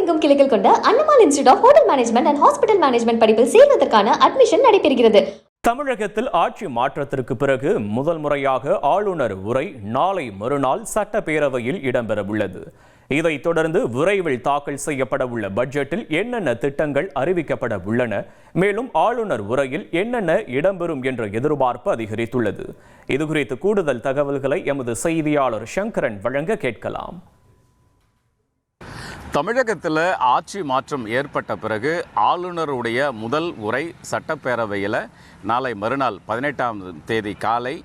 தமிழகமெங்கும் கிளைகள் கொண்ட Annamal institute of hotel management and hospital management படிப்பில் சேர்வதற்கான அட்மிஷன் நடைபெறுகிறது. தமிழகத்தில் ஆட்சி மாற்றத்திற்கு பிறகு முதல் முறையாக ஆளுநர் உரை நாளை மறுநாள் சட்டப்பேரவையில் இடம்பெறவுள்ளது. இதைத் தொடர்ந்து விரைவில் தாக்கல் செய்யப்பட உள்ள பட்ஜெட்டில் என்னென்ன திட்டங்கள் அறிவிக்கப்பட உள்ளன, மேலும் ஆளுநர் உரையில் என்னென்ன இடம்பெறும் என்ற எதிர்பார்ப்பு அதிகரித்துள்ளது. இதுகுறித்து கூடுதல் தகவல்களை எமது செய்தியாளர் சங்கரன் வழங்க கேட்கலாம். தமிழகத்தில் ஆட்சி மாற்றம் ஏற்பட்ட பிறகு ஆளுநருடைய முதல் உரை சட்டப்பேரவையில் நாளை மறுநாள் 18ஆம் தேதி காலை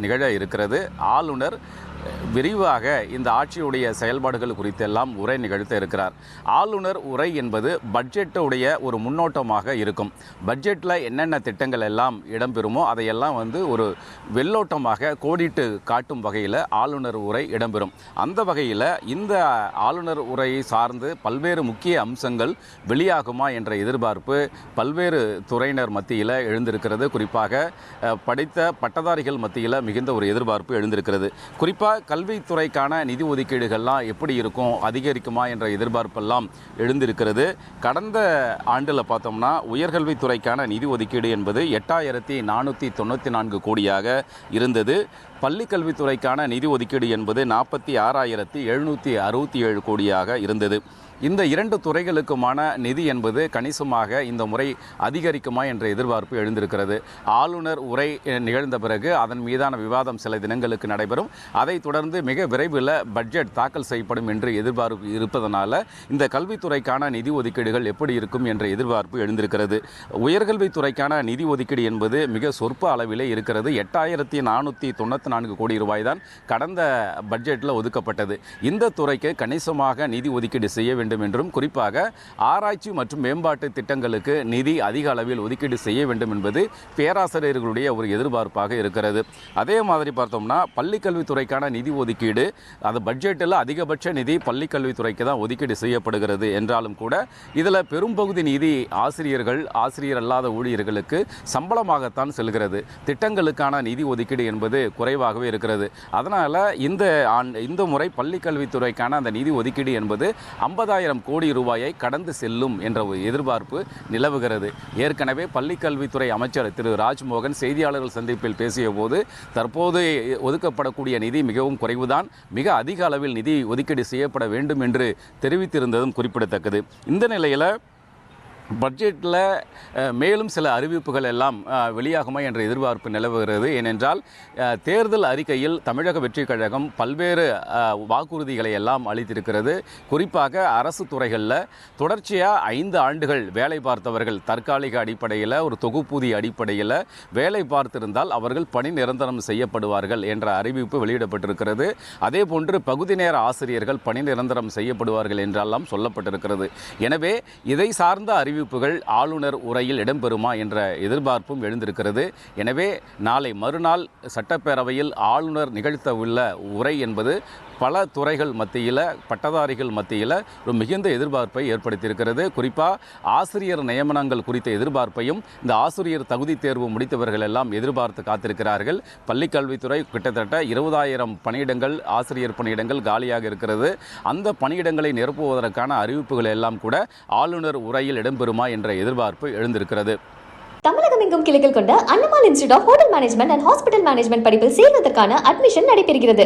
நிகழ இருக்கிறது. ஆளுநர் விரிவாக இந்த ஆட்சியுடைய செயல்பாடுகள் குறித்தெல்லாம் உரை நிகழ்த்த இருக்கிறார். ஆளுநர் உரை என்பது பட்ஜெட்டுடைய ஒரு முன்னோட்டமாக இருக்கும். பட்ஜெட்டில் என்னென்ன திட்டங்கள் எல்லாம் இடம்பெறுமோ அதையெல்லாம் ஒரு வெள்ளோட்டமாக கோடிட்டு காட்டும் வகையில் ஆளுநர் உரை இடம்பெறும். அந்த வகையில் இந்த ஆளுநர் உரையை சார்ந்து பல்வேறு முக்கிய அம்சங்கள் வெளியாகுமா என்ற எதிர்பார்ப்பு பல்வேறு துறையினர் மத்தியில் எழுந்திருக்கிறது. குறிப்பாக படித்த பட்டதாரிகள் மத்தியில் மிகுந்த ஒரு எதிர்பார்ப்பு எழுந்திருக்கிறது. குறிப்பாக கல்வித்துறைக்கான நிதி ஒதுக்கீடுகள்லாம் எப்படி இருக்கும், அதிகரிக்குமா என்ற எதிர்பார்ப்பெல்லாம் எழுந்திருக்கிறது. கடந்த ஆண்டில் பார்த்தோம்னா உயர்கல்வித்துறைக்கான நிதி ஒதுக்கீடு என்பது 8494 கோடியாக இருந்தது. பள்ளி கல்வித்துறைக்கான நிதி ஒதுக்கீடு என்பது 46,767 கோடியாக இருந்தது. இந்த இரண்டு துறைகளுக்குமான நிதி என்பது கணிசமாக இந்த முறை அதிகரிக்குமா என்ற எதிர்பார்ப்பு எழுந்திருக்கிறது. ஆளுநர் உரை நிகழ்ந்த பிறகு அதன் மீதான விவாதம் சில தினங்களுக்கு நடைபெறும். அதைத் தொடர்ந்து மிக விரைவில் பட்ஜெட் தாக்கல் செய்யப்படும் என்று எதிர்பார்ப்பு இருப்பதனால இந்த கல்வித்துறைக்கான நிதி ஒதுக்கீடுகள் எப்படி இருக்கும் என்ற எதிர்பார்ப்பு எழுந்திருக்கிறது. உயர்கல்வித்துறைக்கான நிதி ஒதுக்கீடு என்பது மிக சொற்ப அளவிலே இருக்கிறது. 8494 கோடி ரூபாய் தான் கடந்த பட்ஜெட்டில் ஒதுக்கப்பட்டது. இந்த துறைக்கு கணிசமாக நிதி ஒதுக்கீடு செய்ய வேண்டும் என்றும், குறிப்பாக ஆராய்ச்சி மற்றும் மேம்பாட்டு திட்டங்களுக்கு நிதி அதிக அளவில் ஒதுக்கீடு செய்ய வேண்டும் என்பது பேராசிரியர்களுடைய ஒரு எதிர்பார்ப்பாக இருக்கிறது. அதே மாதிரி பார்த்தோம்னா பள்ளிக்கல்வித்துறைக்கான நிதி ஒதுக்கீடு அது பட்ஜெட்டில் அதிகபட்ச நிதி பள்ளிக்கல்வித்துறைக்கு தான் ஒதுக்கீடு செய்யப்படுகிறது என்றாலும் கூட இதில் பெரும்பகுதி நிதி ஆசிரியர் அல்லாத ஊழியர்களுக்கு சம்பளமாகத்தான் செல்கிறது. திட்டங்களுக்கான நிதி ஒதுக்கீடு என்பது குறைவாகவே இருக்கிறது. அதனால் இந்த முறை பள்ளிக்கல்வித்துறைக்கான அந்த நிதி ஒதுக்கீடு என்பது 50,000 கோடி ரூபாயை கடந்து செல்லும் என்ற ஒரு எதிர்பார்ப்பு நிலவுகிறது. ஏற்கனவே பள்ளிக்கல்வித்துறை அமைச்சர் திரு ராஜ்மோகன் செய்தியாளர்கள் சந்திப்பில் பேசிய போது தற்போது ஒதுக்கப்படக்கூடிய நிதி மிகவும் குறைவுதான், மிக அதிக அளவில் நிதி ஒதுக்கீடு செய்யப்பட வேண்டும் என்று தெரிவித்திருந்ததும் குறிப்பிடத்தக்கது. இந்த நிலையில் பட்ஜெட்டில் மேலும் சில அறிவிப்புகள் எல்லாம் வெளியாகுமா என்ற எதிர்பார்ப்பு நிலவுகிறது. ஏனென்றால் தேர்தல் அறிக்கையில் தமிழக வெற்றிக் கழகம் பல்வேறு வாக்குறுதிகளை எல்லாம் அளித்திருக்கிறது. குறிப்பாக அரசு துறைகளில் தொடர்ச்சியாக 5 ஆண்டுகள் வேலை பார்த்தவர்கள் தற்காலிக அடிப்படையில் ஒரு தொகுப்பூதிய அடிப்படையில் வேலை பார்த்திருந்தால் அவர்கள் பணி நிரந்தரம் செய்யப்படுவார்கள் என்ற அறிவிப்பு வெளியிடப்பட்டிருக்கிறது. அதே போன்று பகுதி நேர ஆசிரியர்கள் பணி நிரந்தரம் செய்யப்படுவார்கள் என்றெல்லாம் சொல்லப்பட்டிருக்கிறது. எனவே இதை சார்ந்த அறிவிப்புகள் ஆளுநர் உரையில் இடம்பெறுமா என்ற எதிர்பார்ப்பும் எழுந்திருக்கிறது. எனவே நாளை மறுநாள் சட்டப்பேரவையில் ஆளுநர் நிகழ்த்தவுள்ள உரை என்பது பல துறைகள் மத்தியில் பட்டதாரிகள் மத்தியில் ஒரு மிகுந்த எதிர்பார்ப்பை ஏற்படுத்தியிருக்கிறது. குறிப்பாக ஆசிரியர் நியமனங்கள் குறித்த எதிர்பார்ப்பையும் இந்த ஆசிரியர் தகுதி தேர்வு முடித்தவர்கள் எல்லாம் எதிர்பார்த்து காத்திருக்கிறார்கள். பள்ளிக்கல்வித்துறை கிட்டத்தட்ட 20,000 பணியிடங்கள் ஆசிரியர் பணியிடங்கள் காலியாக இருக்கிறது. அந்த பணியிடங்களை நிரப்புவதற்கான அறிவிப்புகள் எல்லாம் கூட ஆளுநர் உரையில் இடம்பெறுமா என்ற எதிர்பார்ப்பு எழுந்திருக்கிறது. தமிழகமெங்கும் கிளைகள் கொண்ட Annamal institute of hotel management and hospital management படிப்பில் சேர்வதற்கான அட்மிஷன் நடைபெறுகிறது.